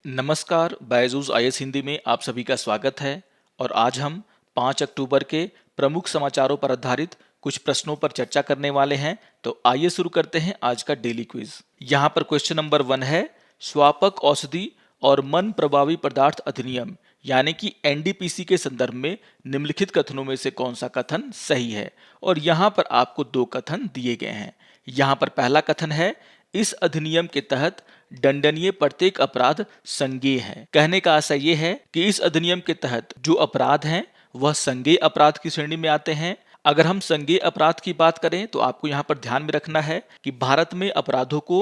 नमस्कार, बायजूस आईएएस हिंदी में आप सभी का स्वागत है। और आज हम 5 अक्टूबर के प्रमुख समाचारों पर आधारित कुछ प्रश्नों पर चर्चा करने वाले हैं। तो आइए शुरू करते हैं आज का डेली क्विज। यहाँ पर क्वेश्चन नंबर 1 है, स्वापक औषधि और मन प्रभावी पदार्थ अधिनियम यानी कि एनडीपीसी के संदर्भ में निम्नलिखित कथनों में से कौन सा कथन सही है। और यहाँ पर आपको 2 कथन दिए गए हैं। यहाँ पर पहला कथन है, इस अधिनियम के तहत दंडनीय प्रत्येक अपराध संज्ञेय है। कहने का आशय ये है कि इस अधिनियम के तहत जो अपराध हैं वह संज्ञेय अपराध की श्रेणी में आते हैं। अगर हम संज्ञेय अपराध की बात करें तो आपको यहाँ पर ध्यान में रखना है कि भारत में अपराधों को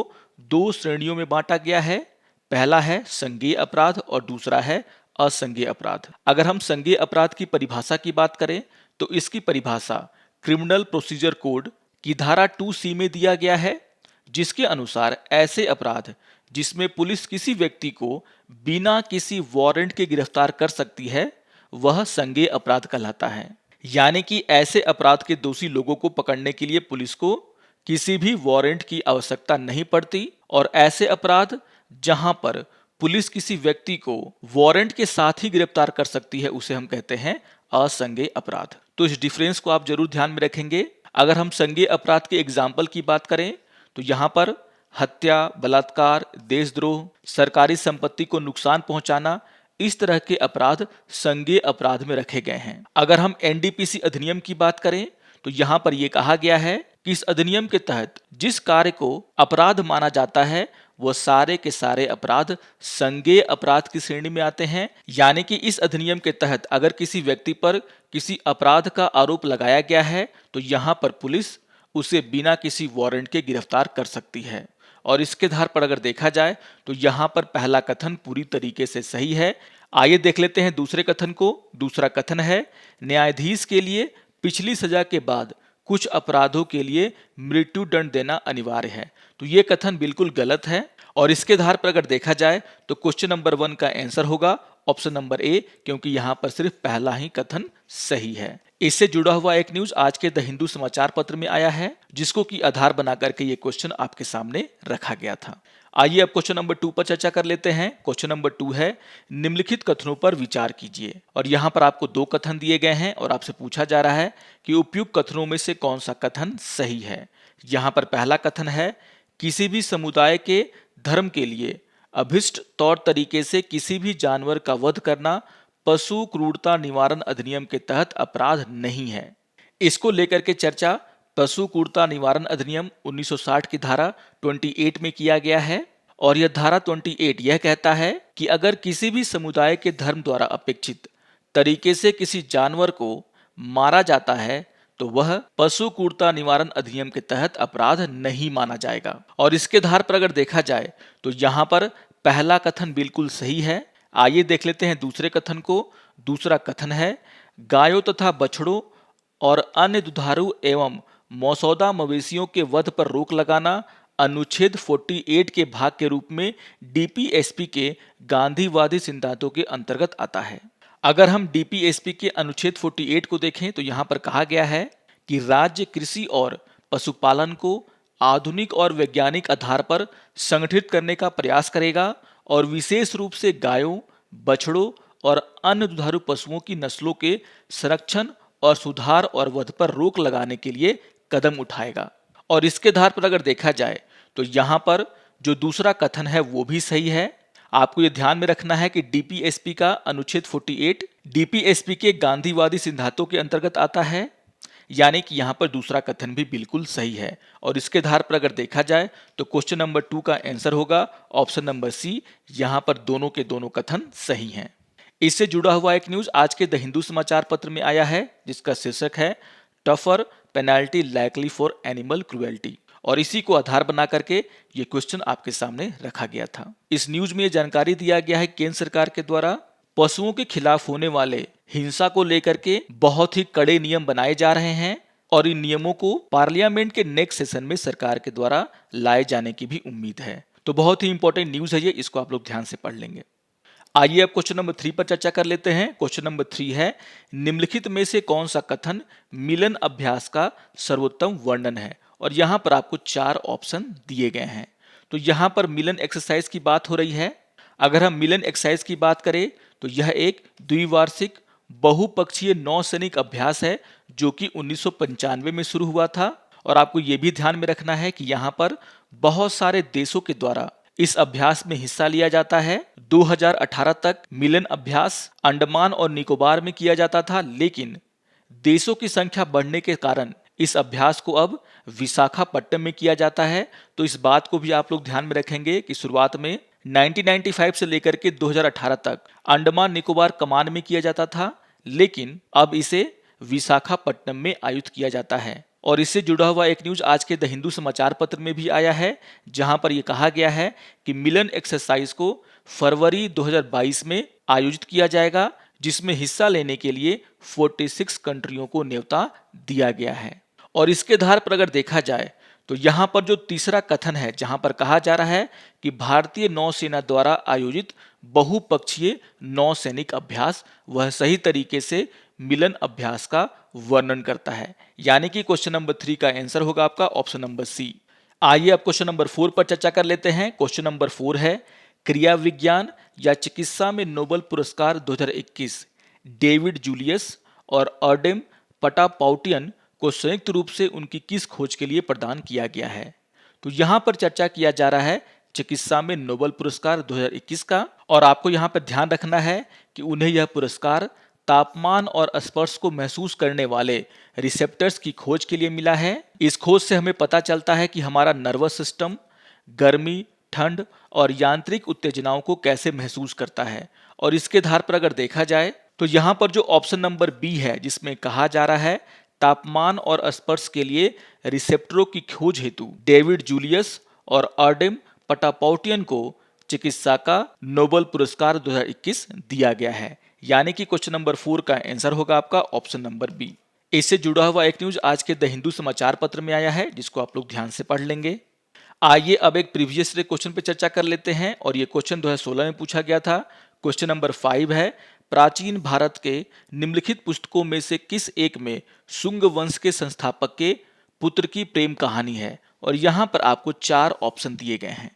2 श्रेणियों में बांटा गया है। पहला है संज्ञेय अपराध और दूसरा है असंज्ञेय अपराध। अगर हम संज्ञेय अपराध की परिभाषा की बात करें तो इसकी परिभाषा क्रिमिनल प्रोसीजर कोड की धारा 2C में दिया गया है, जिसके अनुसार ऐसे अपराध जिसमें पुलिस किसी व्यक्ति को बिना किसी वारंट के गिरफ्तार कर सकती है वह संज्ञेय अपराध कहलाता है। यानी कि ऐसे अपराध के दोषी लोगों को पकड़ने के लिए पुलिस को किसी भी वारंट की आवश्यकता नहीं पड़ती, और ऐसे अपराध जहां पर पुलिस किसी व्यक्ति को वारंट के साथ ही गिरफ्तार कर सकती है उसे हम कहते हैं असंज्ञेय अपराध। तो इस डिफरेंस को आप जरूर ध्यान में रखेंगे। अगर हम संज्ञेय अपराध के एग्जाम्पल की बात करें तो यहाँ पर हत्या, बलात्कार, देशद्रोह, सरकारी संपत्ति को नुकसान पहुंचाना, इस तरह के अपराध संज्ञेय अपराध में रखे गए हैं। अगर हम एनडीपीसी अधिनियम की बात करें तो यहाँ पर यह कहा गया है कि इस अधिनियम के तहत जिस कार्य को अपराध माना जाता है वह सारे के सारे अपराध संज्ञेय अपराध की श्रेणी में आते हैं। यानी कि इस अधिनियम के तहत अगर किसी व्यक्ति पर किसी अपराध का आरोप लगाया गया है तो यहाँ पर पुलिस उसे बिना किसी वारंट के गिरफ्तार कर सकती है। और इसके आधार पर अगर देखा जाए तो यहाँ पर पहला कथन पूरी तरीके से सही है। आइए देख लेते हैं दूसरे कथन को। दूसरा कथन है, न्यायाधीश के लिए पिछली सजा के बाद कुछ अपराधों के लिए मृत्यु दंड देना अनिवार्य है। तो ये कथन बिल्कुल गलत है। और इसके आधार पर अगर देखा जाए तो क्वेश्चन नंबर 1 का आंसर होगा ऑप्शन नंबर ए, क्योंकि यहाँ पर सिर्फ पहला ही कथन सही है। इससे जुड़ा हुआ एक न्यूज आज के द हिंदू समाचार पत्र में आया है, जिसको की आधार बना करके ये क्वेश्चन आपके सामने रखा गया था। आइए अब क्वेश्चन नंबर 2 पर चर्चा कर लेते हैं। क्वेश्चन नंबर 2 है, निम्नलिखित कथनों पर विचार कीजिए। और यहाँ पर आपको 2 कथन दिए गए हैं और आपसे पूछा जा रहा है कि उपयुक्त कथनों में से कौन सा कथन सही है। यहाँ पर पहला कथन है, किसी भी समुदाय के धर्म के लिए अभिष्ट तौर तरीके से किसी भी जानवर का वध करना पशु क्रूरता निवारण अधिनियम के तहत अपराध नहीं है। इसको लेकर के चर्चा पशु क्रूरता निवारण अधिनियम 1960 की धारा 28 में किया गया है। और यह धारा 28 यह कहता है कि अगर किसी भी समुदाय के धर्म द्वारा अपेक्षित तरीके से किसी जानवर को मारा जाता है तो वह पशु क्रूरता निवारण अधिनियम के तहत अपराध नहीं माना जाएगा। और इसके आधार पर अगर देखा जाए तो यहाँ पर पहला कथन बिल्कुल सही है। आइए देख लेते हैं दूसरे कथन को। दूसरा कथन है, गायों तथा बछड़ों और अन्य दुधारू एवं मौसौदा मवेशियों के वध पर रोक लगाना अनुच्छेद 48 के भाग के रूप में डीपीएसपी के गांधीवादी सिद्धांतों के अंतर्गत आता है। अगर हम डीपीएसपी के अनुच्छेद 48 को देखें तो यहाँ पर कहा गया है कि राज्य कृषि और पशुपालन को आधुनिक और वैज्ञानिक आधार पर संगठित करने का प्रयास करेगा और विशेष रूप से गायों, बछड़ों और अन्य दुधारू पशुओं की नस्लों के संरक्षण और सुधार और वध पर रोक लगाने के लिए कदम उठाएगा। और इसके आधार पर अगर देखा जाए तो यहाँ पर जो दूसरा कथन है वो भी सही है। आपको ये ध्यान में रखना है कि डीपीएसपी का अनुच्छेद 48 डीपीएसपी के गांधीवादी सिद्धांतों के अंतर्गत आता है। यानी कि यहाँ पर दूसरा कथन भी बिल्कुल सही है। और इसके आधार पर अगर देखा जाए तो क्वेश्चन नंबर 2 का आंसर होगा ऑप्शन नंबर सी। यहाँ पर दोनों के दोनों कथन सही हैं। इससे जुड़ा हुआ एक न्यूज आज के द हिंदू समाचार पत्र में आया है, जिसका शीर्षक है, tougher penalty likely for animal cruelty. और इसी को आधार बना करके ये क्वेश्चन आपके सामने रखा गया था। इस न्यूज में जानकारी दिया गया है केंद्र सरकार के द्वारा पशुओं के खिलाफ होने वाले हिंसा को लेकर के बहुत ही कड़े नियम बनाए जा रहे हैं और इन नियमों को पार्लियामेंट के नेक्स्ट सेशन में सरकार के द्वारा लाए जाने की भी उम्मीद है। तो बहुत ही इंपॉर्टेंट न्यूज है ये, इसको आप लोग ध्यान से पढ़ लेंगे। आइए अब क्वेश्चन नंबर 3 पर चर्चा कर लेते हैं। क्वेश्चन नंबर 3 है, निम्नलिखित में से कौन सा कथन मिलन अभ्यास का सर्वोत्तम वर्णन है। और यहाँ पर आपको 4 ऑप्शन दिए गए हैं। तो यहाँ पर मिलन एक्सरसाइज की बात हो रही है। अगर हम मिलन एक्सरसाइज की बात करें तो यह एक द्विवार्षिक बहुपक्षीय नौसैनिक अभ्यास है जो कि 1995 में शुरू हुआ था। और आपको ये भी ध्यान में रखना है कि यहाँ पर बहुत सारे देशों के द्वारा इस अभ्यास में हिस्सा लिया जाता है। 2018 तक मिलन अभ्यास अंडमान और निकोबार में किया जाता था, लेकिन देशों की संख्या बढ़ने के कारण इस अभ्यास को अब विशाखापट्टनम में किया जाता है। तो इस बात को भी आप लोग ध्यान में रखेंगे कि शुरुआत में 1995 से लेकर के 2018 तक अंडमान निकोबार कमान में किया जाता था, लेकिन अब इसे विशाखापट्टनम में आयोजित किया जाता है। और इससे जुड़ा हुआ एक न्यूज आज के द हिंदू समाचार पत्र में भी आया है, जहां पर यह कहा गया है कि मिलन एक्सरसाइज को फरवरी 2022 में आयोजित किया जाएगा, जिसमें हिस्सा लेने के लिए 46 कंट्रियों को न्योता दिया गया है। और इसके आधार पर अगर देखा जाए तो यहाँ पर जो तीसरा कथन है, जहां पर कहा जा रहा है कि भारतीय नौसेना द्वारा आयोजित बहुपक्षीय नौसैनिक अभ्यास वह सही तरीके से मिलन अभ्यास का वर्णन करता है, यानी कि क्वेश्चन नंबर 3 का आंसर होगा आपका ऑप्शन नंबर सी। आइए अब क्वेश्चन नंबर 4 पर चर्चा कर लेते हैं। क्वेश्चन नंबर 4 है, क्रिया विज्ञान या चिकित्सा में नोबेल पुरस्कार 2021 डेविड जूलियस और अर्डेम पटापाउटियन को संयुक्त रूप से उनकी किस खोज के लिए प्रदान किया गया है? तो यहाँ पर चर्चा किया जा रहा है चिकित्सा में नोबेल पुरस्कार 2021 का, और आपको यहाँ पर ध्यान रखना है कि उन्हें यह पुरस्कार तापमान और स्पर्श को महसूस करने वाले रिसेप्टर्स की खोज के लिए मिला है। इस खोज से हमें पता चलता है कि हमारा नर्वस सिस्टम गर्मी, ठंड और यांत्रिक उत्तेजनाओं को कैसे महसूस करता है। और इसके आधार पर अगर देखा जाए तो यहाँ पर जो ऑप्शन नंबर बी है, जिसमें कहा जा रहा है तापमान और स्पर्श के लिए रिसेप्टरों की खोज हेतु डेविड जूलियस और अर्डेम पटापाउटियन को चिकित्सा का नोबेल पुरस्कार 2021 दिया गया है, यानी कि क्वेश्चन नंबर 4 का आंसर होगा आपका ऑप्शन नंबर बी। इससे जुड़ा हुआ एक न्यूज आज के द हिंदू समाचार पत्र में आया है, जिसको आप लोग ध्यान से पढ़ लेंगे। आइए अब एक प्रीवियस ईयर क्वेश्चन पे चर्चा कर लेते हैं, और ये क्वेश्चन 2016 में पूछा गया था। क्वेश्चन नंबर 5 है, प्राचीन भारत के निम्नलिखित पुस्तकों में से किस एक में शुंग वंश के संस्थापक के पुत्र की प्रेम कहानी है? और यहाँ पर आपको 4 ऑप्शन दिए गए हैं।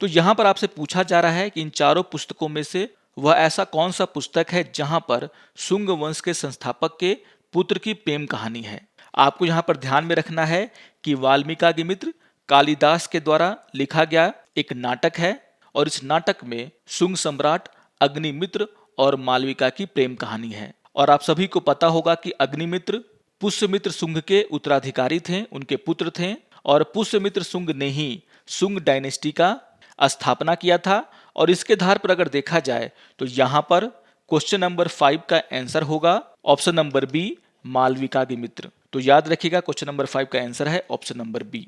तो यहाँ पर आपसे पूछा जा रहा है कि इन चारों पुस्तकों में से वह ऐसा कौन सा पुस्तक है जहां पर शुंग वंश के संस्थापक के पुत्र की प्रेम कहानी है। आपको यहाँ पर ध्यान में रखना है कि वाल्मीकि कालिदास के द्वारा लिखा गया एक नाटक है, और इस नाटक में शुंग सम्राट अग्निमित्र और मालविका की प्रेम कहानी है। और आप सभी को पता होगा कि अग्निमित्र पुष्यमित्र शुंग के उत्तराधिकारी थे, उनके पुत्र थे, और पुष्यमित्र शुंग ने ही शुंग डायनेस्टी का स्थापना किया था। और इसके आधार पर अगर देखा जाए तो यहाँ पर क्वेश्चन नंबर 5 का आंसर होगा ऑप्शन नंबर बी, मालविकाग्निमित्र। तो याद रखिएगा क्वेश्चन नंबर 5 का आंसर है ऑप्शन नंबर बी।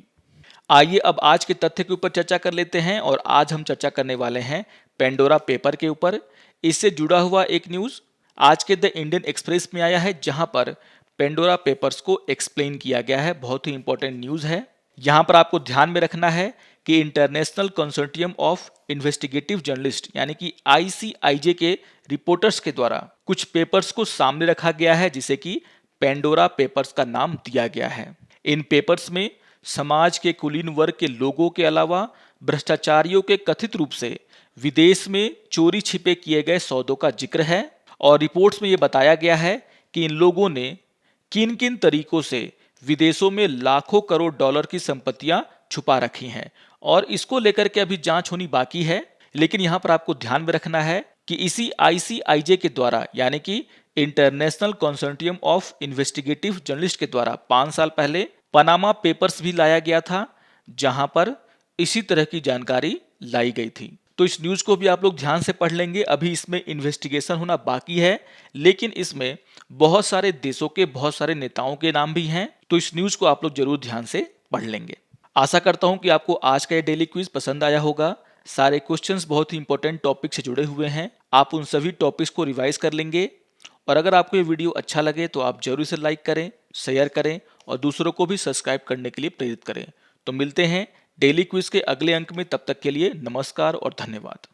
आइए अब आज के तथ्य के ऊपर चर्चा कर लेते हैं, और आज हम चर्चा करने वाले हैं पेंडोरा पेपर के ऊपर। इससे जुड़ा हुआ एक न्यूज आज के द इंडियन एक्सप्रेस में आया है, जहां पर पेंडोरा पेपर्स को एक्सप्लेन किया गया है। बहुत ही इंपॉर्टेंट न्यूज है। यहाँ पर आपको ध्यान में रखना है कि international consortium of investigative journalist यानी कि ICIJ के रिपोर्टर्स के द्वारा कुछ पेपर्स को सामने रखा गया है, जिसे कि पेंडोरा पेपर्स का नाम दिया गया है। इन पेपर्स में समाज के कुलीन वर्ग के लोगों के अलावा भ्रष्टाचारियों के कथित रूप से विदेश में चोरी छिपे किए गए सौदों का जिक्र है। और रिपोर्ट्स में यह बताया गया है कि इन लोगों ने किन किन तरीकों से विदेशों में लाखों करोड़ डॉलर की संपत्तियां छुपा रखी हैं, और इसको लेकर के अभी जांच होनी बाकी है। लेकिन यहां पर आपको ध्यान में रखना है कि इसी ICIJ के द्वारा यानी कि international consortium of investigative journalist के द्वारा 5 साल पहले पनामा पेपर्स भी लाया गया था, जहां पर इसी तरह की जानकारी लाई गई थी। तो इस न्यूज को भी आप लोग ध्यान से पढ़ लेंगे। अभी इसमें इन्वेस्टिगेशन होना बाकी है, लेकिन इसमें बहुत सारे देशों के बहुत सारे नेताओं के नाम भी हैं। तो इस न्यूज को आप लोग जरूर ध्यान से पढ़ लेंगे। आशा करता हूं कि आपको आज का ये डेली क्विज पसंद आया होगा। सारे क्वेश्चंस बहुत ही इंपॉर्टेंट टॉपिक से जुड़े हुए हैं। आप उन सभी टॉपिक्स को रिवाइज कर लेंगे। और अगर आपको ये वीडियो अच्छा लगे तो आप जरूर इसे लाइक करें, शेयर करें और दूसरों को भी सब्सक्राइब करने के लिए प्रेरित करें। तो मिलते हैं डेली क्विज के अगले अंक में। तब तक के लिए नमस्कार और धन्यवाद।